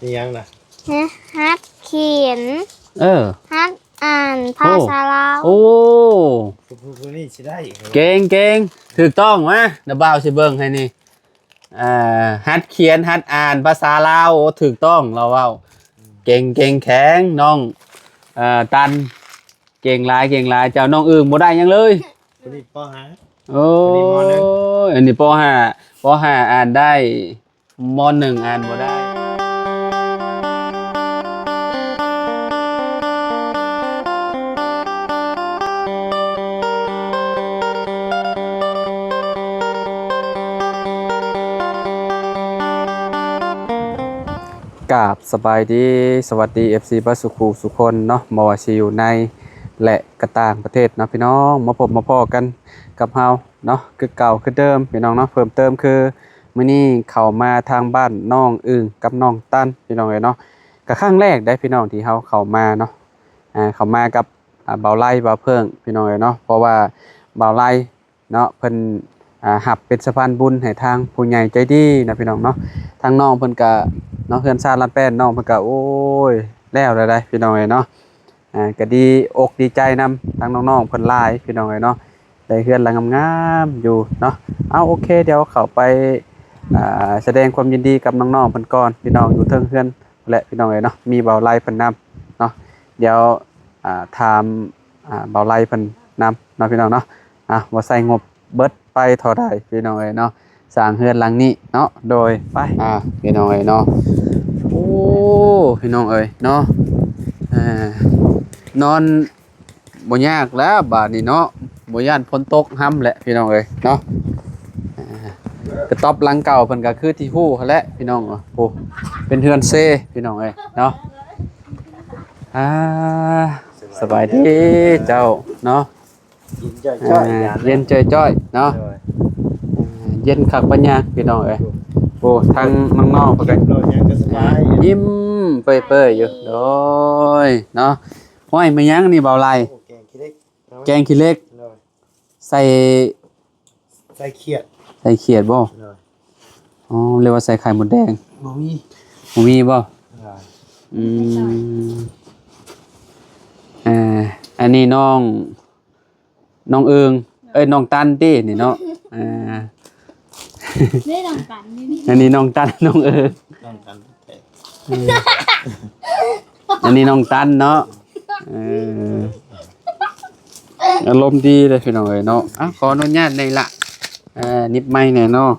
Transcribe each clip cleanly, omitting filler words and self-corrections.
นี่ยังนะฮัดเขียนฮัดอ่านภาษาลาวโอ้ผู้นี่สิได้เก่งถูกต้องมะนะบ่าวสิเบิ่งให้นี่ฮัดเขียนฮัดอ่านภาษาลาวโอ้ถูกต้องเราเว้าเก่งแข็งน้องตันเก่งหลายเจ้าน้องอึ่งบ่ได้หยังเลยผู้นี่ป.5โอ้อันนี้ป.5อ่านได้ม.1อ่านบ่ได้กราบสบายดีสวัสดี FC บ้านสุขุสุคนเนาะบ่ว่าสิอยู่ในและกระต่างประเทศเนาะพี่น้องมาพบมาพ้อกันกับเฮาเนาะคือเก่าคือเดิมพี่น้องเนาะเพิ่มเติมคือมื้อนี้เข้ามาทางบ้านน้องอึ่งกับน้องตั้นพี่น้องเอ้ยเนาะก็ครั้งแรกได้พี่น้องที่เฮาเข้ามาเนาะเข้ามากับเบาไล่เบาเพิ่งพี่น้องเอ้ยเนาะเพราะว่าเบาไล่เนาะเพิ่นหับเป็นสะพานบุญให้ทางผู้ใหญ่ใจดีนะพี่น้องเนาะทางน้องเพิ่นก็เนาะเพื่อนชาติลำแป้นน้องเพิ่นก็โอ้ยแล้วได้พี่น้องเอ้ยเนาะก็ดีอกดีใจนำทางน้องๆเพิ่นหลายพี่น้องเอ้ยเนาะได้เฮือนหลังงามๆอยู่เนาะเอาโอเคเดี๋ยวเข้าไปแสดงความยินดีกับน้องๆเพิ่นก่อนพี่น้องอยู่เทิงเฮือนและพี่น้องเอ้ยเนาะมีเบาไล่เพิ่นนำเนาะเดี๋ยวถามเบาไล่เพิ่นนำเนาะพี่น้องเนาะว่าใส่งบเบิดไปเท่าใดพี่น้องเอ้ยเนาะสร้างเฮือนหลังนี้เนาะโดยไปพี่น้องเอ้ยเนาะโอ้พี่น้องเอ้ยเนาะนอนบ่ยากแล้วบาดนี้เนาะบ่ย่านฝนตกห้ำแหละพี่น้องเอ้ยเนาะกระต๊อบหลังเก่าเพิ่นก็คือที่ฮู้หั่นแหละพี่น้องโอ้เป็นเฮือนเซพี่น้องเอ้ยเนาะสบายดีเจ้าเนาะเย็นจ้อยเนาะเย็นคักปัญญาพี่น้องเอ้ยโอ้ทางน้องๆเพิ่นก็ยิ้มเปื่อยๆอยู่โดยเนาะห้อยมายังนี่เบาไหลแกงขี้เล็กใส่เขียดบ่อ๋อเรียกว่าใส่ไข่มดแดงบ่มีบ่อันนี้น้องเอิงน้องตันตินี่เนาะได้น้องตันนี่อันนี้น้องตันน้องเอิงอันนี้น้องตันเนาะอารมณ์ดีเลยพี่น้องเอ้ยเนาะขออนุญาตในละนิบไม้แน่เนาะ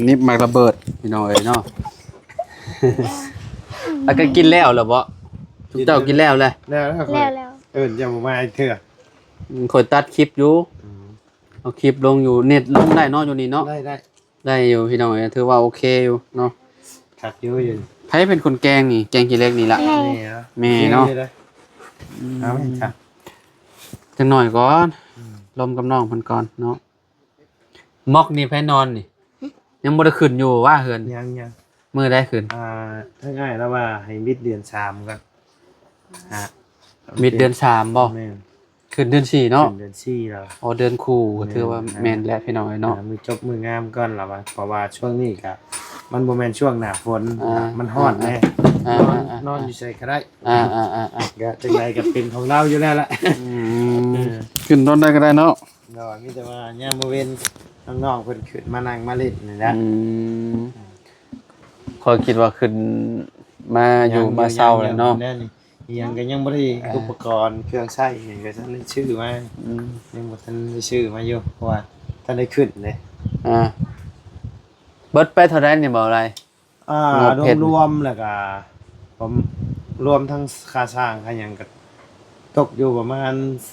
นิบไม้ระเบิดพี่น้องเอ้ยเนาะแล้วก็กินแล้วเหรอบ่ทุกเจ้ากินแล้วเลยแล้วอย่ามาเถอะคอยตัดคลิปอยู่เอาคลิปลงอยู่เน็ตลงได้เนาะอยู่นี่เนาะได้อยู่พี่น้องเอ้ยถือว่าโอเคอยู่เนาะขัดเยอะอยู่ใครเป็นคนแกงนี่แกงขี้เล็กนี่ล่ะแม่เนาะเอาไหมครับจังหน่อยก่อนลมกับน้องเพิ่นก่อนเนาะมอกนี่ไผนอนนี่ยังบ่ได้ขึ้นอยู่ว่าเฮือนยังมื้อได้ขึ้นถ้าง่ายแล้วว่าให้มิดเดือน3กันมิดเดือน3บ่ขึ้นเดือน4เนาะเดือน4แล้วอ๋อเดือนคู่ถือว่าแม่นแล้วพี่น้องเนาะมือจบมืองามก่อนล่ะว่าเพราะว่าช่วงนี้ก็มันบ่แม่นช่วงหน้าฝนมันร้อนแน่นอนอยู่ใส่ก็ได้ก็จังไดก็เป็นของเราอยู่แล้วล่ะขึ้นนอนได้ก็ได้เนาะมีแต่ว่ายามมื้อเว้นน้องๆเพิ่นขึ้นมานั่งมาเล่นนี่นะขอยคิดว่าขึ้นมาอยู่มาเช้าแล้วเนาะยังก็ยังบ่ได้อุปกรณ์เครื่องใช้หยังก็ทันได้ชื่อมายังบ่ทันได้ชื่อมาอยู่เพราะว่าทันได้ขึ้นเด้เบิดไปเท่าใดนี่บ่อะไรรวมๆแล้วก็ผมรวมทั้งค่าสร้างค่าหยังก็ตกอยู่ประมาณ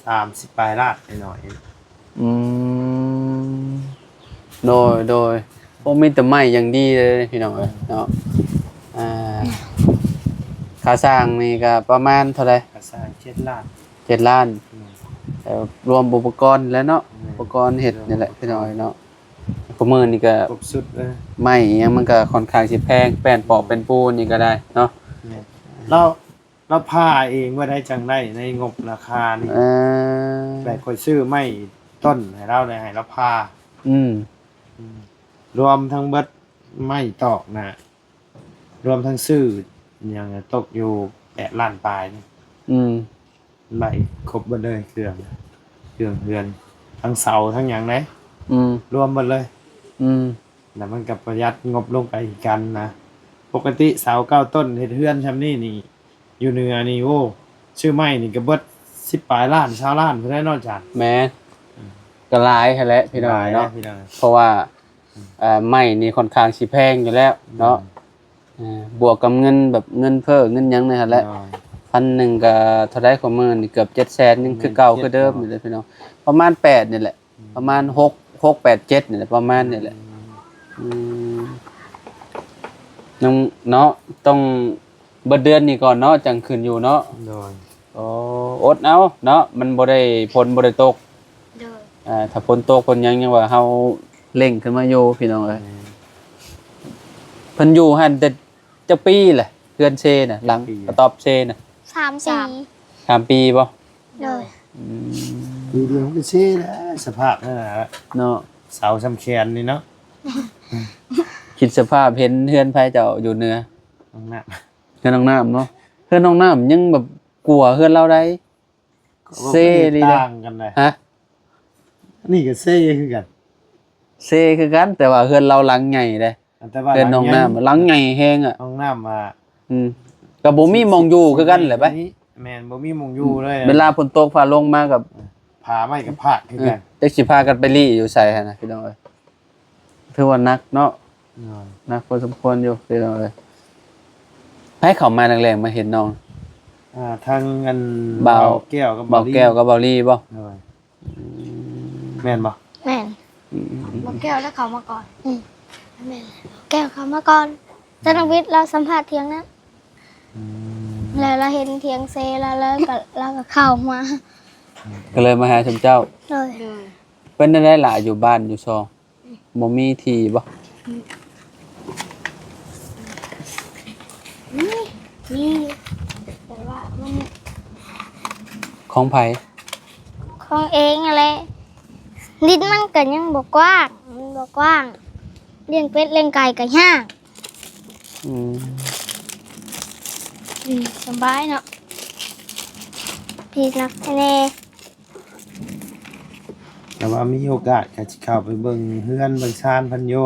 30ปลายล้านหน่อยโดยโอ้มีแต่ไม้อย่างดีเลยพี่น้องเนาะค่าสร้างนี่ก็ประมาณเท่าไหร่ค่าสร้าง7 ล้านแต่รวมอุปกรณ์แล้วเนาะอุปกรณ์เฮ็ดนี่แหละพี่น้องเนาะประเมินนี่ก็ครบสุดเลยไม้ยังมันก็ค่อนข้างสิแพงแป้นปอกเป็นปูนนี่ก็ได้เนาะเราผ้าเองว่าได้จังได้ในงบราคานี่แต่คนซื้อไม้ต้นให้เราได้ให้เราผ้ารวมทั้งเบิดไม้ตอกนะ รวมทั้งซื้อยังตกอยู่8ล้านปลายนี่ ไหลครบหมดเลยเครื่องเรือนทั้งเสาทั้งหยังเลยรวมหมดเลยแล้วมันกับประหยัดงบลงไปอีกกันนะปกติเสา9ต้นเฮ็ดเฮือนชำนี่อยู่เหนือนี่โอ้ชื่อไม้นี่ก็เบิด10ปลายล้าน20ล้านเพิ่นได้นอกจาก แม่ก็หลายหั่นแหละพี่น้องเนาะ พี่น้อง เพราะว่าไม้นี่ค่อนข้างสิแพงอยู่แล้วเนาะบวกกับเงินแบบเงินเฟ้อเงินหยังนี่หั่นแหละ1,000ก็เท่าใดของมื้อนี่เกือบ700,000ยังคือเก่าคือเดิมอยู่เลยพี่น้องประมาณ8นี่แหละประมาณ6 8 7นี่แหละประมาณนี่แหละน้องเนาะต้องเบิดเดือนนี้ก่อนเนาะจังขึ้นอยู่เนาะโดยอดเอาเนาะมันบ่ได้ฝนบ่ได้ตกโดยถ้าฝนตกฝนหยังว่าเฮาเร่งขึ้นมาอยู่พี่น้องเอ้ยเพิ่นอยู่หั่นแต่จักปีแหละเดือนเซน่ะหลังกระต๊อบเซน่ะ3 ปีบ่โดยปีเดียวก็เช่แล้วสภาพนั่นน่ะเนาะเสาสำแขนนี่เนาะคิดสภาพเห็นเฮือนไผเจ้าอยู่เหนือน้องน้ำเฮือนน้องน้ำเนาะเฮือนน้องน้ำยังแบบกลัวเฮือนเราได้เซ่ดีต่างกันเลยฮะนี่ก็เซ่คือกันเซ่คือกันแต่ว่าเฮือนเราหลังใหญ่เด้เฮือนน้องน้ำหลังใหญ่แฮงอ่ะน้องน้ำว่าก็บ่มีมองอยู่คือกันแหละไปแม่นบ่มีมองอยู่เลยเวลาฝนตกฟ้าลงมากับพาไม้กับพาดคือกันจักสิพากันไปลี่อยู่ไสหั่นน่ะพี่น้องเอ้ยถือว่านักเนาะนักพอสมควรอยู่พี่น้องเอ้ยให้เข้ามาแรงๆมาเห็นน้องทางอันเบาแก้วกับเบาแก้วกับเบาลี่บ่แม่นบ่แม่นเบาแก้วแล้วเขามาก่อนแม่นแก้วเขามาก่อนจันทวิทย์เราสัมภาษณ์เถียงนั้นแล้วเราเห็นเถียงเซแล้วก็เข้ามาก็เลยมาหาชมเจ้าเลยเป็นได้หลายอยู่บ้านอยู่ซองบ่มีที่บ่นี่แต่ว่ามันของไผของเองอะไรดินมันก็ยังบ่กว้างมันบ่กว้างเลี้ยงเป็ดเลี้ยงไก่ก็ยากสบายเนาะพี่นักแน่แต่ว่ามีโอกาสก็สิเข้าไปเบิ่งเฮือนเบิ่งชานเพิ่นอยู่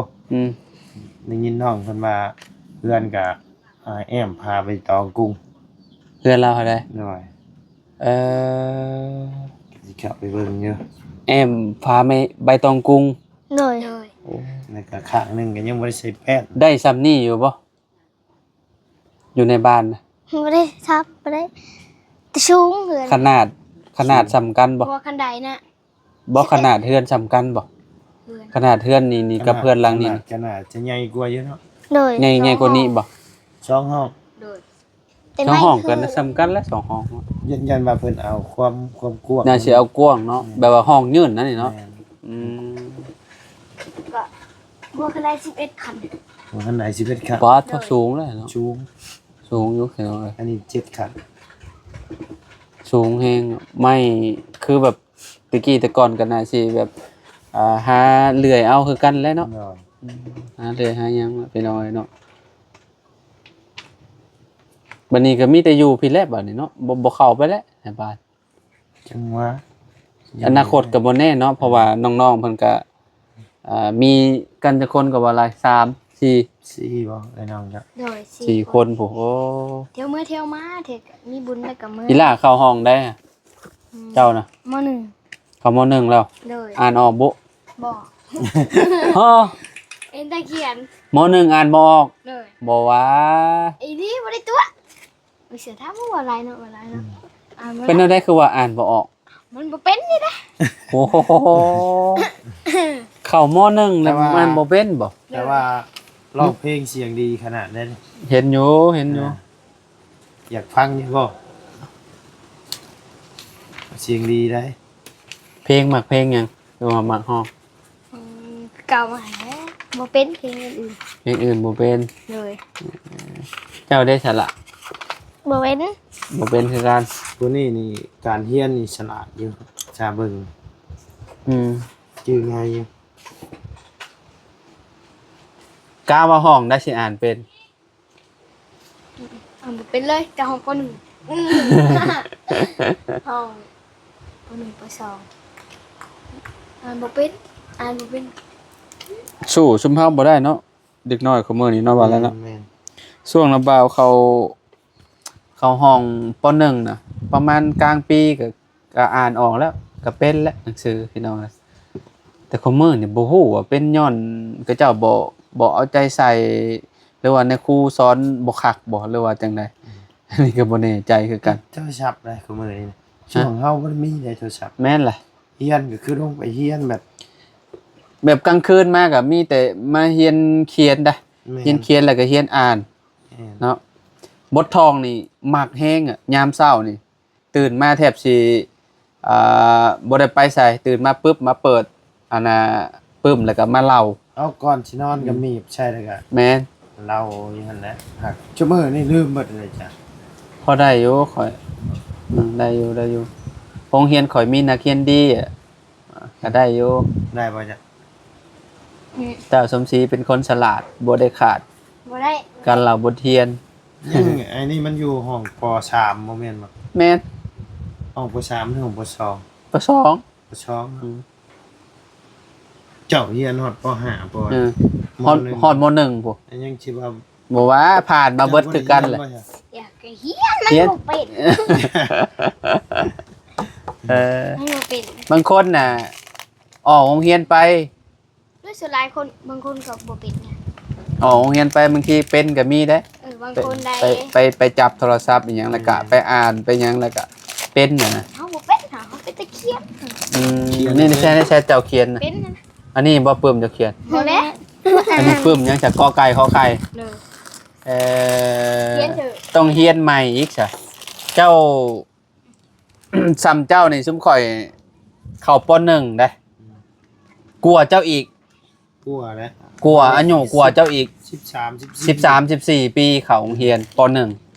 ได้ยินน้องเพิ่นว่าเฮือนก็แอมพาไปตองกุ้งเฮือนเราเท่าใดหน่อยสิเข้าไปเบิ่งอยู่แอมพาไปใบตองกุ้งเลยแล้วก็ข้างนึงก็ยังบ่ได้ใส่แป้นได้ซ้ำนี่อยู่บ่อยู่ในบ้านนะบ่ได้ทับบ่ได้แต่สูงเฮือนขนาดสำกันบ่บ่คันใดน่ะบ่ขนาดเฮือนสำกันบ่ขนาดเฮือนนี่กับเพื่อนหลังนี่ขนาดจะใหญ่กว่าเยอะเนาะเลยใหญ่กว่านี้บ่2ห้อง2ห้องกันสำกันแล้ว2ห้องยันว่าเพิ่นเอาความกว้างน่าสิเอากว้างเนาะแบบว่าห้องยืนนั่นนี่เนาะก็บ่คันใด11คันบ่คันใด11คันปอดสูงเลยเนาะสูงอยู่แค่นั้นเลยอันนี้7คันสูงแฮงไม่คือแบบตะกี้แต่ก่อนก็น่าสิแบบหาเลื่อยเอาคือกันแล้วเนาะหาเลื่อยหาหยังไปหน่อยเนาะบัดนี้ก็มีแต่อยู่พี่แลบัดนี้เนาะบ่เข้าไปแล้วในบ้านจังว่าอนาคตก็บ่แน่เนาะเพราะว่าน้องๆเพิ่นก็มีกันจักคนก็ว่าหลาย3 4บ่ไอ้น้องจ้ะ4คนโอ้โหเที่ยวมื้อเที่ยวมาเถอะมีบุญแล้วก็มื้ออีหล่าเข้าห้องได้เจ้าน่ะม.1เข้าม.1แล้วอ่านออกบ่บ่ฮะเอ็นตะเขียนม.1 อ่านบ่ออกบ่ว่าไอ้นี่บ่ได้ตัวเสียท่าว่าอะไรเนาะอะไรเนาะเป็นแนวใดคือว่าอ่านบ่ออกมันบ่เป็นนี่นะโอ้โหเข้าม.1แล้วมันบ่เป็นบ่แต่ว่าร้องเพลงเสียงดีขนาดนั้นเห็นอยู่อยากฟังอยู่บ่เสียงดีได้เพลงมักเพลงหยังหรือว่ามักฮ้องเก่ามาแล้วบ่เป็นเพลงอื่นเพลงอื่นบ่เป็นเลยเจ้าได้ฉลาดบ่เป็นคือกันผู้นี้นี่การเรียนนี่ฉลาดอยู่ชาเบิ่งจื้อง่ายอยู่กล้าว่าห้องได้สิอ่านเป็น บ่เป็นเลยแต่ห้องป .1 ห้องป .1 ป .2 อ่านบ่เป็น สู้ชุมเฮาบ่ได้เนาะเด็กน้อยของมื้อนี้เนาะว่าแล้วเนาะ แม่น ช่วงระบาวเขาห้องป .1 น่ะประมาณกลางปีก็อ่านออกแล้วก็เป็นแล้วหนังสือพี่น้องแต่ของมื้อนี่บ่ฮู้ว่าเป็นย้อนเขาเจ้าบ่เอาใจใส่หรือว่าในครูสอนบ่คักบ่หรือว่าจังไดอันนี้ก็บ่แน่ใจคือกัน โทรศัพท์ได้คือมื้อนี้นะช่วงเฮาบ่ได้มีได้โทรศัพท์ แม่นล่ะ เฮียนก็คือลงไปเฮียนแบบ แบบกลางคืนมาก็มีแต่มาเรียนเขียนได้ แม่น เรียนเขียนแล้วก็เรียนอ่าน แม่น เนาะบททองนี่มักแห้งอ่ะยามเช้านี่ตื่นมาแทบสิบ่ได้ไปไสตื่นมาปุ๊บมาเปิดอันน่ะปึ้มแล้วก็มาเล่า เอาก่อนสินอนก็มีบใช่แล้วก็ แม่น เล่าอยู่หั่นแหละหักชั่วโมงนี่ลืมหมดเลยจ้ะ พอได้อยู่ข่อยได้อยู่โรงเรียนข่อยมีนักเรียนดีอ่ะก็ได้อยู่ ได้บ่จ้ะ เจ้าสมศรีเป็นคนฉลาดบ่ได้ขาด บ่ได้ การเล่าบทเรียน ยังไอ้นี่มันอยู่ห้องป .3 บ่แม่นบ่ แม่น ห้องป .3 ถึงห้องป .2 ประสอง ป .2 เจ้าเรียนฮอดป .5 ป ฮอดม .1 พุ่น อันยังสิว่า บ่ว่าผ่านมาเบิดคือกันแหละ อยากเฮียนมัน เฮียน บ่เป็น มันบ่เป็น บางคนน่ะออกโรงเรียนไป ด้วยส่วนหลายคนบางคนก็บ่เป็นไง ออกโรงเรียนไปบางทีเป็นก็มีได้ บางคนได้ ไปจับโทรศัพท์อหย่างแล้วก็ไปอ่านไปหยังแล้วก็เป็นน่ะนะ เฮาบ่เป็นเฮาเป็นตะเคียน นี่ไม่ใช่เจ้าเขียนนะ เป็นนะ อันนี้บ่ปื้มเจ้าเขียน บ่แล้ว อันนี้ปื้มยังจากกอไก่ขอไข่ เด้อ เอ่อ เฮียนเถอะ ต้องเฮียนใหม่อีกซะเจ้า ซ้ำเจ้านี่ซุมข่อยเข้าป .1 ได้กลัวเจ้าอีก กลัวแล้ว กลัวอายุกลัวเจ้าอีก 13 13 14 ปีเข้าโรงเรียนป .1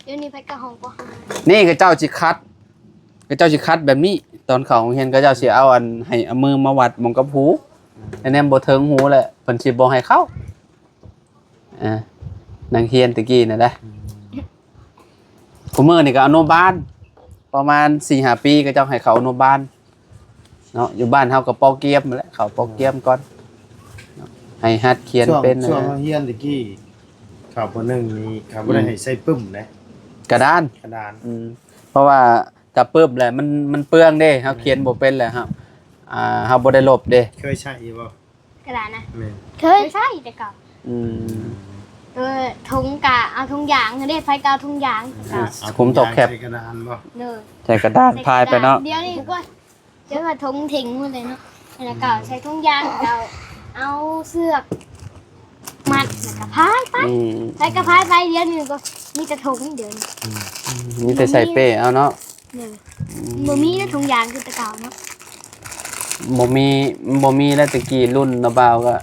เดี๋ยวนี้ไปกะห้องป นี่ก็เจ้าสิคัดก็เจ้าสิคัดแบบนี้ ตอนเขาโรงเรียนก็เจ้าสิเอาอันให้เอามือมาวัดหมองกับหูอันนี้บ่เทิงหูแหละเพิ่นสิบ่ให้เข้านังเรียนตะกี้น่ะนะผู้มื้อนี่ก็อนุบาลประมาณ 4-5 ปีก็เจ้าให้เขาอนุบาลเนาะอยู่บ้านเฮาก็ปอเกียมนั่นแหละเขาปอเกียมก่อนเนาะให้หัดเขียนเป็น ช่วงเฮียนตะกี้ข่าวป .1 นี่เขาบ่ได้ให้ใส่ปึ้มนะ กระดาน กระดาน เพราะว่ากับปึ๊บแหละมันเปลืองเด้เฮาเขียนบ่เป็นแหละครับเฮาบ่ได้ลบเด้ เคยใช้อยู่บ่ กระดาษนะ แม่น เคยใช่แต่เก่า อืม ถุงกะเอาถุงยางเด้ไฟกาวถุงยางแต่เก่า เอา ผมตกแคป ใส่กระดานบ่ เด้อ ใส่กระดานพายไปเนาะ เดี๋ยวนี้ก็เดี๋ยวว่าถุงทิ้งหมดเลยเนาะแต่เก่าใช้ถุงยางเราเอาเสือกมัดแล้วก็พายไป อืม ใช้กระพายไปเดี๋ยวนี้ก็มีแต่ถุงเดี๋ยวนี้ มีแต่ใส่เป้เอาเนาะ เด้อบ่มีแต่ถุงยางคือแต่เก่าเนาะ บ่มีแล้วตะกี้รุ่นนะบ่าวก็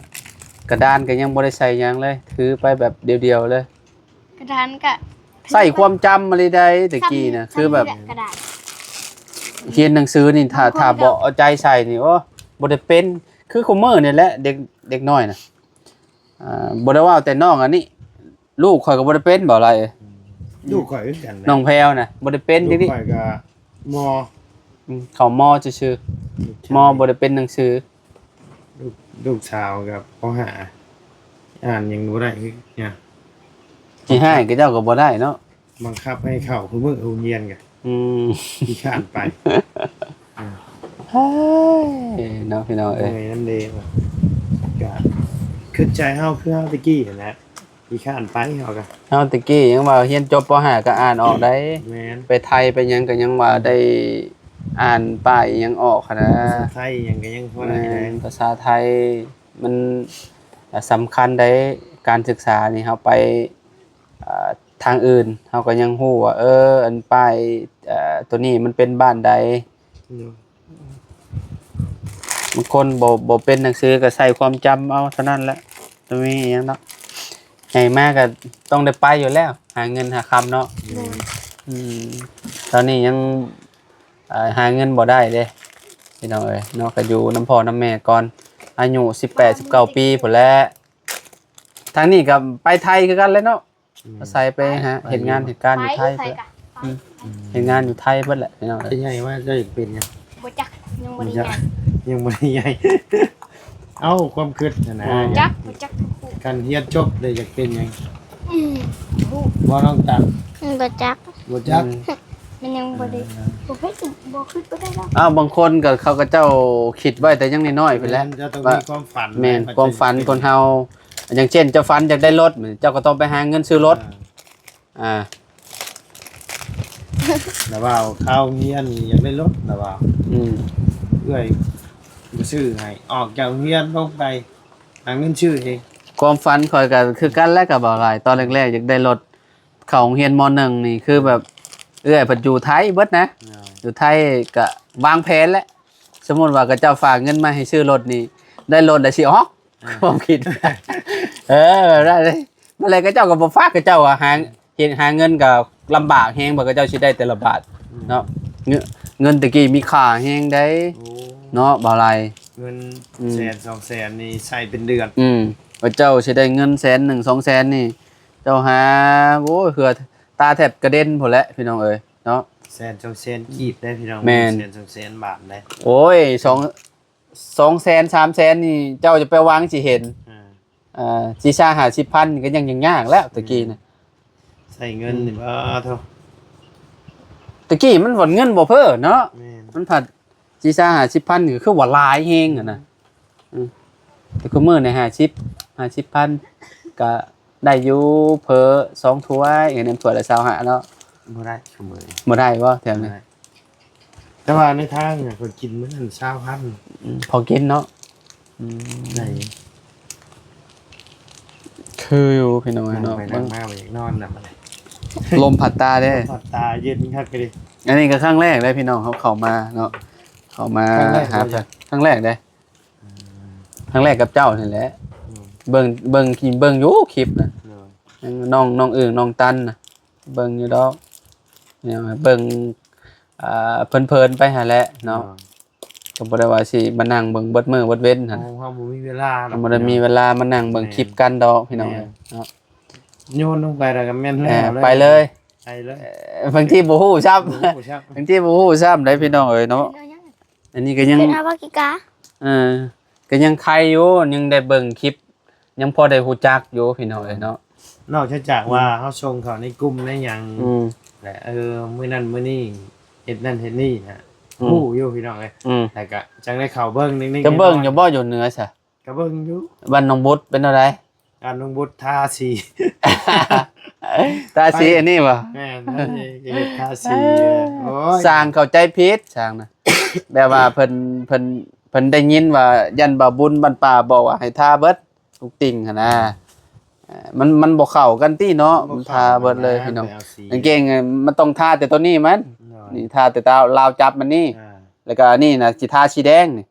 กระดานก็ยังบ่ได้ใส่หยังเลยถือไปแบบเดียวๆเลย กระดานก็ ใส่ความจำอะไรได้ตะกี้นะคือแบบ กระดาษ เขียนหนังสือนี่ถ้าบ่เอาใจใส่นี่โอ้บ่ได้เป็นคือคุมื้อนี่แหละเด็กน้อยน่ะบ่ได้ว่าแต่น้องอันนี้ลูกข่อยก็บ่ได้เป็นบ่อะไร ลูกข่อยคือกัน น้องแพรวน่ะบ่ได้เป็น ลู ดิ กข่อยก็มอ เขามอซื่อๆมอบ่ได้เป็นหนังสือ ลูกสาวกับป .5 อ่านยังบ่ได้คือเนี่ย สิให้ก็เจ้าก็บ่ได้เนาะ บังคับให้เข้าคือมื้อโรงเรียนก็ อืม ขี้ข้านไป เฮ้ยเนาะพี่น้อง เอ้ เอ้ย ยนั่นเด้บ่ก็ขึ้นใจเฮาคือเฮาตะกี้นั่นแหละขี้ข้านไปเฮาก็ เฮาตะกี้ยังว่าเรียนจบป .5 ก็อ่านออกได้ แม่น ไปไทยไปหยังก็ยังว่าได้อ่านป้ายยังออกหั้นนะ ภาษาไทยยังก็ยังพอได้เลย ภาษาไทยมันสำคัญได้การศึกษานี่เฮาไปทางอื่นเฮาก็ยังฮู้ว่าอันป้ายตัวนี้มันเป็นบ้านใดบางคนบ่เป็นหนังสือก็ใส่ความจำเอาเท่านั้นแหละบ่มีหยังเนาะใหญ่มากก็ต้องได้ไปอยู่แล้ว หาเงินหาคำเนาะ เด้อ ตอนนี้ยังหาเงินบ่ได้เด้พี่น้องเอ้ยเนาะก็อยู่น้ำพ่อน้ำแม่ก่อนอายุ18 19 ปีพุ่นแหละทางนี้ก็ไปไทยคือกันเลยเนาะ อาศัยไปฮะเห็นงานเหตุการณ์อยู่ไทย ไป เพิ่น กะ เห็นงานอยู่ไทยเพิ่นแหละพี่น้อง เป็นไงว่าจะเป็นยัง บ่จักยังบ่ได้ใหญ่ ยังบ่ได้ใหญ่ เอ้าความคิดนะ จักบ่จักผู้ การเรียนจบเลยอยากเป็นยัง ผู้ บ่ต้องตัด บ่จัก บ่จัก มันยังบ่ได้บ่เฮ็ดบ่คิดบ่ได้หรอก อ้าวบางคนก็เขาก็เจ้าคิดไว้แต่ยังน้อยๆไปแล้ว จะต้องมีความฝัน แม่นความฝันคนเฮาอย่างเช่นเจ้าฝันอยากได้รถเจ้าก็ต้องไปหาเงินซื้อรถอ่า แต่ว่าข้าวเรียนนี่อยากได้รถแต่ว่า อืม เอื้อยบ่ซื้อให้ออกจากเรียนลงไปหาเงินชื่อเอง ความฝันข่อยก็คือกันและก็บ่หลายตอนแรกๆอยากได้รถเข้าโรงเรียนม .1 นี่คือแบบเอ้อยเพิ่นอยู่ไทยเบิดนะอยู่ไทยก็วางแผนแล้วสมมุติว่าก็เจ้าฝากเงินมาให้ซื้อรถนี่ได้รถได้สิออกความคิด แบบนั้นเลยเมื่อไรก็เจ้าก็บ่ฝากก็เจ้าหาเงินก็ลำบากแฮงบ่ก็เจ้าสิได้แต่ละบาทเนาะเงินตะกี้มีค่าแฮงได้ โอ้ เนาะบ่หลาย เงินแสนสองแสนนี่ใช้เป็นเดือน ว่าเจ้าสิได้เงินแสน1 2แสนนี่เจ้าหาโอ้ยเหือตาแทบกระเด็นพุ่นแหละพี่น้องเอ้ยเนาะ แสนสองแสนกีบได้พี่น้อง แม่น แสนสองแสนบาทได้ โอ้ย2แสน3แสนนี่เจ้าจะไปวางสิเห็นสิชา50,000ก็ยังยากแล้วตะกี้น่ะ ใช้เงินนี่บ่เท่า ตะกี้มันหวนเงินบ่เพ้อเนาะ แม่น มันผัดจีซ่า50,000นี่คือว่าหลายแฮงอ่ะนะแต่คือมื้อนี่50,000ก็ได้อยู่เพ้อ2ถ้วยอย่างนั้นถ้วยละ25เนาะ บ่ได้เสมอ บ่ได้บ่แถวนี้ แต่ว่าในทางเนี่ยคนกินมื้อนั้น20,000 พอกินเนาะ ได้ คืออยู่พี่น้อง นั่ง เนาะ ไปนั่งมาไปนอนน่ะมัน ลมพัดตาเด้ พอตาเย็นคักเลย อันนี้ก็ครั้งแรกเลยพี่น้องเขาเข้ามาเนาะเข้ามาหาครั้งแรกเด้ครั้งแรกกับเจ้านี่แหละเบิ่งอยู่คลิปน่ะน้องอื่นน้องตันน่ะเบิ่งอยู่ดอกเนี่ยเบิ่งเพลินๆไปหาแหละเนาะก็บ่ได้ว่าสิมานั่งเบิ่งเบิดมื้อเบิดเว้นหั่น เฮาบ่มีเวลา บ่ได้มีเวลามานั่งเบิ่งคลิปกันดอกพี่น้องเนาะ โยนลงไปแล้วก็แม่นแล้ว ไปเลย ไปเลย บางทีบ่ฮู้ซ้ำ ผู้ชัก บางทีบ่ฮู้ซ้ำได้พี่น้องเอ้ยเนาะอันนี้ก็ยัง เป็นอาบากิกา ก็ยังใครอยู่ยังได้เบิ่งคลิปยังพอได้ฮู้จักอยู่พี่น้องเอ้ยเนาะ นอกจากว่าเฮาส่งเขาในกลุ่มในหยัง แหละมื้อนั้นมื้อนี้เฮ็ดนั่นเฮ็ดนี่นะฮู้อยู่พี่น้องเอ้ยแต่ก็จังได้เข้าเบิ่งนิดๆ จะเบิ่งอยู่บ่อยู่เหนือซะ ก็เบิ่งอยู่ บ้านน้องบุตรเป็นอะไร การลงบุตรทาสี ตาสีอันนี้บ่ แม่นเฮ็ดทาสีโอ้ย สร้างเข้าใจผิดสร้างนะ แบบว่าเพิ่นได้ยินว่ายันบ่บุญบันป่าบอกว่าให้ทาเบิดทุกติ่งหั่นนะมันบ่เข้ากันติเนาะมันทาเบิดเลยพี่น้องกางเกงมันต้องทาแต่ตัวนี้มันนี่ทาแต่ตาลาวจับมันนี่แล้วก็นี่น่ะสิทาสีแดงนี่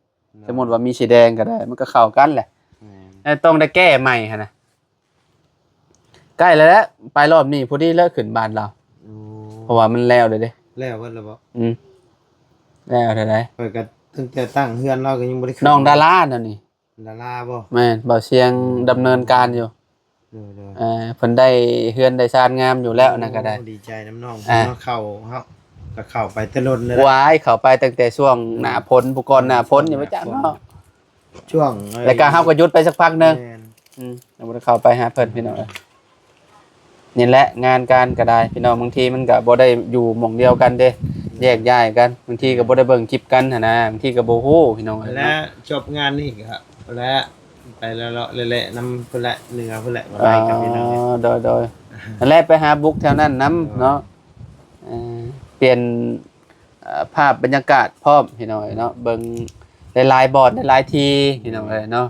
สมมุติว่ามีสีแดงก็ได้ มันก็เข้ากันแหละต้องได้แก้ใหม่หั่นน่ะใกล้แล้วไปรอบนี้พอดีเลิกขึ้นบ้านเราเพราะว่ามันแล้วเลยเด้ แล้วเพิ่นแล้วบ่ แล้วได้ เพิ่นก็ตั้งแต่ตั้งเฮือนเราก็ยังบ่ได้ขึ้ น้องดารานั่นนี่ ดาราบ่ แม่นเบาเสียงดำเนินการอยู่ เด้อ เพิ่นได้เฮือนได้ชานงามอยู่แล้วนั่นก็ได้ ดีใจน้ำน้องเนาะเข้าเฮาก็เข้าไปแต่ล้นเลย วายเข้าไปตั้งแต่ช่วงหน้าฝนผู้ก่อนหน้าฝนอย่าไปจักเนาะ ช่วง แล้วก็เฮาก็หยุดไปสักพักนึง แม่น เราบ่ได้เข้าไปหาเพิ่นพี่น้องนี่แหละงานการก็ได้พี่น้องบางทีมันก็บ่ได้อยู่หม่องเดียวกันเด้แยกย้ายกันบางทีก็บ่ได้เบิ่งคลิปกันหั่นนะบางทีก็บ่ฮู้พี่น้อง และจบงานนี่ครับและไปแล้วเละๆน้ำเพิ่นละเหนือเพิ่นละบ่ได้กับพี่น้อง โดยนั่นแหละไปหาบุ๊กแถวนั้นนํเนาะเปลี่ยนภาพบรรยากาศพร้อมพี่น้องเนาะเบิ่งหลายๆบอร์ดหลายๆทีพี่น้องเนาะ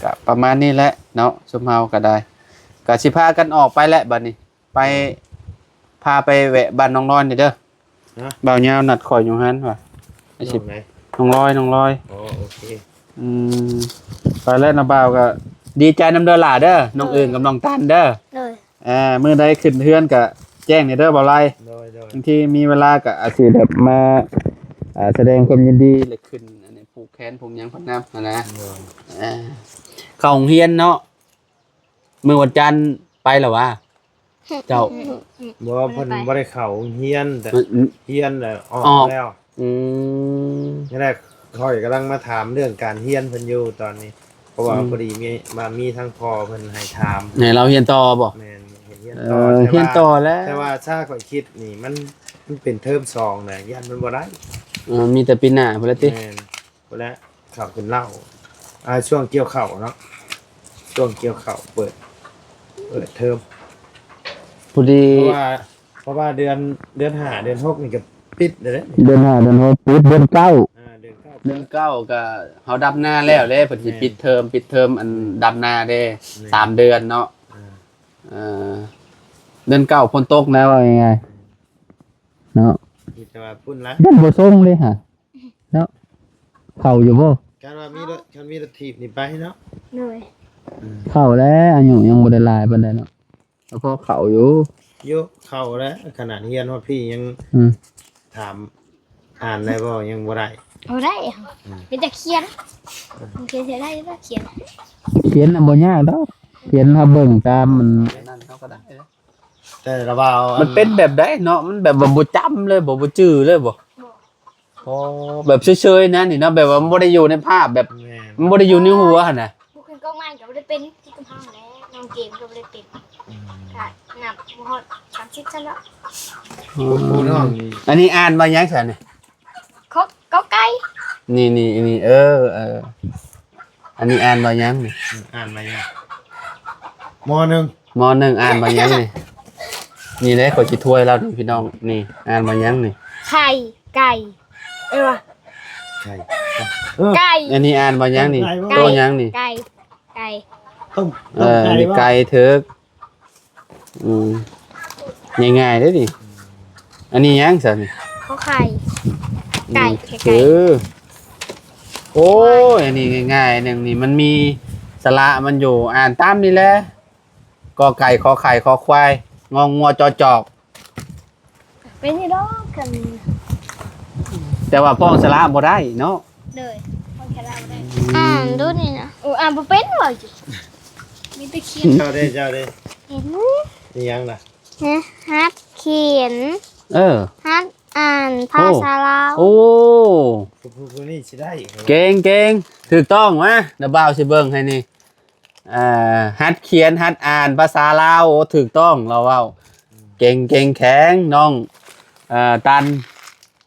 ก็ประมาณนี้แหละเนาะซุมเฮาก็ได้ก็สิพากันออกไปแล้วบัดนี้ไปพาไปแวะบ้านน้องน้อยนี่เด้อบ่าวยาวนัดข่อยอยู่หั่นว่ะไอ้สิน้องร้อย โอเค ไปแล้วนะบ่าวก็ดีใจนำเด้อหล่าเด้อน้องอื่นกับน้องตันเด้อ เลย มื้อใดขึ้นเฮือนก็แจ้งนี่เด้อบ่ไร โดย บางทีมีเวลาก็อาจสิแบบมาแสดงความยินดีเลยขึ้นอันนี้ผูกแขนผูกหยังพักน้ำนะเข้าโรงเรียนเนาะ มื้อวันจันทร์ไปแล้ววะเจ้า บ่เพิ่นบ่ได้เข้าเฮียนแต่เฮียนน่ะออก ออก แล้ว อืม นี่แหละข้อยกำลังมาถามเรื่องการเฮียนเพิ่นอยู่ตอนนี้ เพราะว่าพอดีมีทั้งพ่อเพิ่นให้ถาม ไหนเราเรียนต่อบ่ แม่นเฮียน เอ ต่อ อเรียนต่อแล้ว แต่ว่าถ้าข้อยคิดนี่มันเป็นเทอม2น่ะยันมันบ่ได้ มีแต่ปีหน้าพุ่นละติ แม่นพุ่นแหละข้าวขึ้นเหล้าช่วงเกี่ยวข้าวเนาะช่วงเกี่ยวข้าวเปิดเทอม พอดี เพราะว่าเดือน5เดือน6นี่ก็ปิดเลยเด้ เดือน5เดือน6ปิดเดือน9 เดือน9 เดือน9ก็เฮาดำนาแล้วเด้เพิ่นสิปิดเทอมอันดำนาเด้3เดือนเนาะเดือน9ฝนตกนะว่ายังไงเนาะ คิดว่าพุ่นละ ยันบ่ส่งเลยฮะเนาะเข้าอยู่บ่ การว่ามีรถถีบนี่ไปเนาะ เลย เข้าแล้วอายุยังบ่ได้หลายปานใดเนาะแล้วพอเข้าอยู่ ยกเข้าแล้วขนาดเฮียนว่าพี่ยัง อืม ถามอ่านได้บ่ยังบ่ได้ เอาได้เป็นแต่เขียนเขียนเสียได้ก็เขียน เขียนน่ะบ่ยากดอกเขียนถ้าเบิ่งตามมันนั่นเฮาก็ได้ แต่ระบ่าว มันเป็นแบบใดเนาะมันแบบว่าบ่จำเลยบ่จื้อเลยบ่อ๋อแบบเฉยๆนะนี่เนาะแบบว่ามันบ่ได้อยู่ในภาพแบบ แม่น มันบ่ได้อยู่ในหัวหั่นน่ะ พวกคุณก็ไม่กับได้เป็นที่กำพังแล้วน้องเกมก็ไม่ได้เป็นค่ะหนับหอด30ชั้นแล้ว ผู้น้องนี่ อันนี้อ่านว่าหยังซั่นนี่ ก็ไก่ นี่อันนี้อ่านว่าหยังนี่ อ่านมายังมหนึ่ง มหนึ่งอ่านว่าหยังนี่นี่เด้ขอสิถ้วยแล้วนี่พี่น้องนี่อ่านว่าหยังนี่ ไข่ไก่วะ ไก่ ไก่ อันนี้อ่านว่าหยังนี่ ไก่ โตหยังนี่ ไก่ไก่ ต้ม อันนี้ไก่เถิกง่ายๆเด้อนี่อันนี้หยังซั่นนี่ ข้าวไข่ไก่ไข่ เอ ไก่ อโอ้ยอันนี้ง่ายๆหนึงนี่มันมีสระมันอยู่อ่านตามนี่แหละกอไก่ขอไข่ขอควายงองัวจอจอก เป็นนี่ดอกกัน แต่ว่าพ้องสระบ่ได้เนาะ เลยคนแค่เราได้ดูนี่นะอ่านบ่เป็นเลยมีแต่เขียน เจ้าได้ เห็น นี่ยังล่ะ นะฮัดเขียน ฮัดอ่านภาษาลาว โอ้ ผู้นี่สิได้ เก่งถูกต้องมะเดี๋ยวบ่าวสิเบิ่งให้นี่ฮัดเขียนฮัดอ่านภาษาลาวโอ้ถูกต้องเราเว้าเก่งแข็งน้องตัน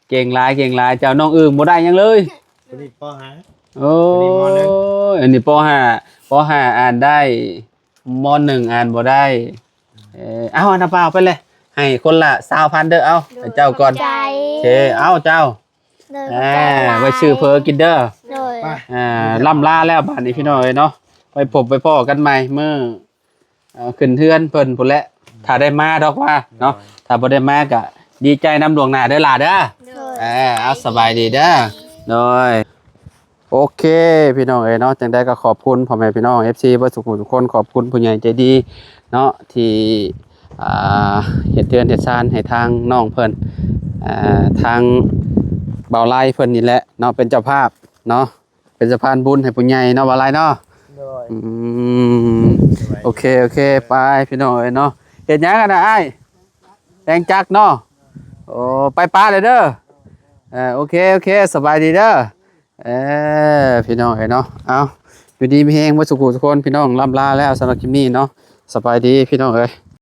เก่งหลายเจ้าน้องอึ่งบ่ได้หยังเลย ผู้นี่ปหา โอ้ยอันนี้ป .5 อ่านได้ม .1 อ่านบ่ได้เอาอันน่ะเปล่าไปเลยให้คนละ20,000เด้อเอาให้เจ้าก่อน ใจ โอเคเอาเจ้า เลย ไว้ชื่อเพอกินเด้อ เลย ไป ล่ำลาแล้วบ้านนี้พี่น้อยเนาะไปพบไปพ่อกันใหม่เมื่อขึ้นเทือนเพิ่นพุ่นแหละถ้าได้มาดอกว่าเนาะถ้าบ่ได้มาก็ดีใจนำหลวงหน้าเด้อล่ะเด้อ เลย เอาสบายดีเด้อโดยโอเคพี่น้องเนาะจังได้ก็ขอบคุณพ่อแม่พี่น้อง FC เบ่สุขุทุกคนขอบคุณผู้ใหญ่ใจดีเนาะที่เฮ็ดเตือนเฮ็ดซานให้ทางน้องเพิ่นทางเบาไล่เพิ่นนี่แหละเนาะเป็นเจ้าภาพเนาะเป็นสะพานบุญให้ผู้ใหญ่เนาะเบาไล่เนาะ โดย โอเคไปพี่น้องเนาะเฮ็ดหยังกันน่ะอ้ายแตงจักเนาะโอ้ไปป้าเลยเด้อโอเคสบายดีเด้อพี่น้องเนาะเอาอยู่ดีมีแฮงบ่สุขทุกคนพี่น้องล่ำลาแล้วสำหรับคลิปนี้เนาะสบายดีพี่น้องเอ้ย